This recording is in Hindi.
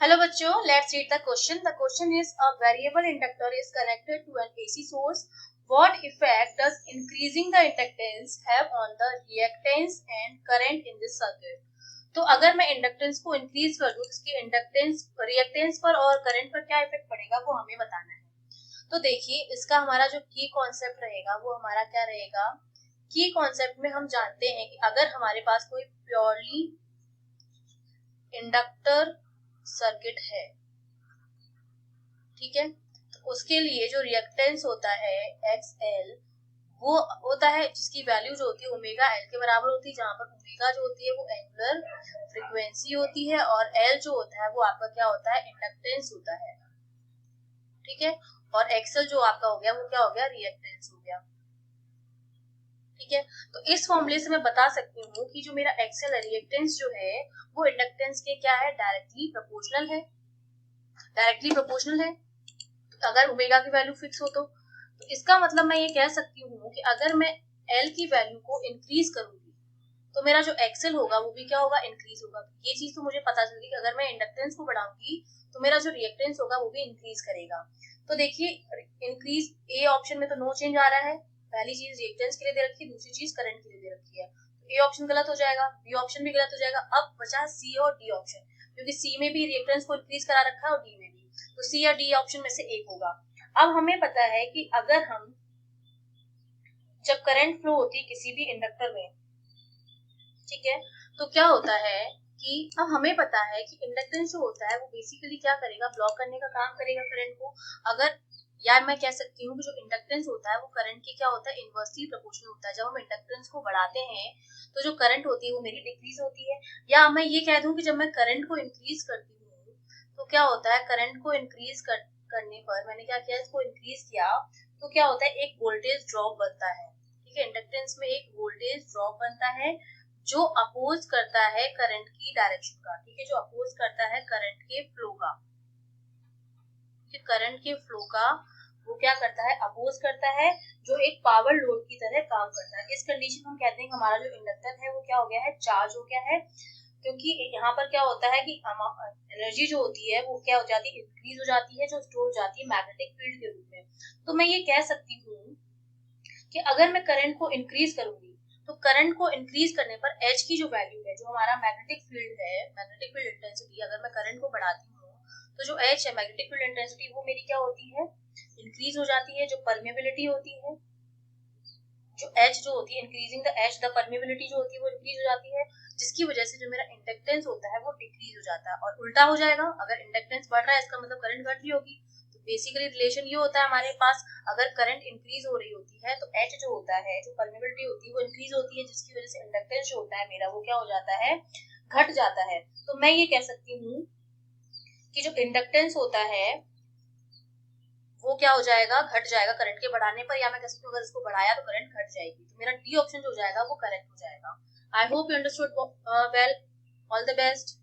Hello बच्चों, let's read the question. The question is a variable inductor is connected to an AC source. What effect does increasing the inductance have on the reactance and current in this circuit? तो अगर मैं इंडक्टेंस को इंक्रीज कर दूं, इसके इंडक्टेंस रिएक्टेंस पर और करंट पर क्या इफेक्ट पड़ेगा वो हमें बताना है। तो देखिए, इसका हमारा जो की कॉन्सेप्ट रहेगा वो हमारा क्या रहेगा। की कॉन्सेप्ट में हम जानते हैं कि अगर हमारे पास कोई प्योरली इंडक्टर सर्किट है, ठीक है, तो उसके लिए जो रिएक्टेंस होता है XL वो होता है जिसकी वैल्यू जो होती है ओमेगा L के बराबर होती है, जहां पर ओमेगा जो होती है वो एंगुलर फ्रीक्वेंसी होती है और L जो होता है वो आपका क्या होता है, इंडक्टेंस होता है, ठीक है। और XL जो आपका हो गया वो क्या हो गया, रिएक्टेंस हो गया, ठीक है। तो इस फॉर्मूले से मैं बता सकती हूँ कि जो मेरा XL रिएक्टेंस जो है वो इंडक्टेंस के क्या है, डायरेक्टली प्रोपोर्शनल है, डायरेक्टली प्रोपोर्शनल है। अगर ओमेगा की वैल्यू फिक्स हो तो इसका मतलब मैं ये कह सकती हूँ कि अगर मैं L की वैल्यू को इंक्रीज करूंगी तो मेरा जो एक्सेल होगा वो भी क्या होगा, इंक्रीज होगा। ये चीज तो मुझे पता चल गई कि अगर मैं इंडक्टेंस को बढ़ाऊंगी तो मेरा जो रिएक्टेंस होगा वो भी इंक्रीज करेगा। तो देखिए, इंक्रीज ए ऑप्शन में तो नो चेंज आ रहा है, पहली चीज रिएक्टेंस के लिए दे रखी है, दूसरी चीज करंट के लिए दे रखी है, तो ए ऑप्शन गलत हो जाएगा, बी ऑप्शन भी गलत हो जाएगा। अब बचा सी और डी ऑप्शन, क्योंकि सी में भी रिएक्टेंस को इंक्रीज करा रखा है और डी में भी, तो सी या डी ऑप्शन में से एक होगा। अब हमें पता है कि अगर हम जब करंट फ्लो होती है किसी भी इंडक्टर में, ठीक है, तो क्या होता है कि अब हमें पता है कि इंडक्टेंस जो होता है वो बेसिकली क्या करेगा, ब्लॉक करने का काम करेगा करंट को। अगर या मैं कह सकती हूँ कि जो इंडक्टेंस होता है वो करंट की क्या होता है, इनवर्सली प्रोपोर्शनल होता है। जब हम इंडक्टेंस को बढ़ाते हैं तो जो करंट होती है वो मेरी डिक्रीज होती है। या मैं ये कह दूं कि जब मैं करंट को इंक्रीज करती हूँ तो क्या होता है, करंट को इंक्रीज करने पर मैंने क्या किया, इसको इंक्रीज किया तो क्या होता है, एक वोल्टेज ड्रॉप बनता है, ठीक है। इंडक्टेंस में एक वोल्टेज ड्रॉप बनता है जो अपोज करता है करंट की डायरेक्शन का, ठीक है, जो अपोज करता है करंट के फ्लो का, करंट के फ्लो का वो क्या करता है, अपोज करता है, जो एक पावर लोड की तरह काम करता है। इस कंडीशन में हम कहते हैं हमारा जो इंडक्टर है वो क्या हो गया है, चार्ज हो गया है, क्योंकि यहाँ पर क्या होता है कि एनर्जी जो होती है वो क्या हो जाती है, इंक्रीज हो जाती है, जो स्टोर हो जाती है मैग्नेटिक फील्ड के रूप में। तो मैं ये कह सकती हूँ कि अगर मैं करंट को इंक्रीज करूंगी तो करंट को इंक्रीज करने पर H की जो वैल्यू है, जो हमारा मैग्नेटिक फील्ड है, मैग्नेटिक फील्ड इंटेंसिटी, अगर मैं करंट को बढ़ाती हूँ तो जो H है मैग्नेटिक फील्ड इंटेंसिटी वो मेरी क्या होती है, इंक्रीज हो जाती है। जो परमेबिलिटी होती है, जो H जो होती है, increasing the H, the permeability जो होती है वो इंक्रीज हो जाती है, जिसकी वजह से जो मेरा इंडक्टेंस होता है वो डिक्रीज हो जाता है। और उल्टा हो जाएगा, अगर इंडक्टेंस बढ़ रहा है इसका मतलब करंट घट रही होगी। तो बेसिकली रिलेशन ये होता है हमारे पास, अगर करंट इंक्रीज हो रही होती है तो H जो होता है, जो परमेबिलिटी होती है वो इंक्रीज होती है, जिसकी वजह से इंडक्टेंस जो होता है मेरा वो क्या हो जाता है, घट जाता है। तो मैं ये कह सकती हूँ कि जो इंडक्टेंस होता है वो क्या हो जाएगा, घट जाएगा करंट के बढ़ाने पर, या मैं कह सकती हूँ अगर इसको बढ़ाया तो करंट घट जाएगी। तो मेरा डी ऑप्शन जो हो जाएगा वो करेक्ट हो जाएगा। I hope you understood well. All the best.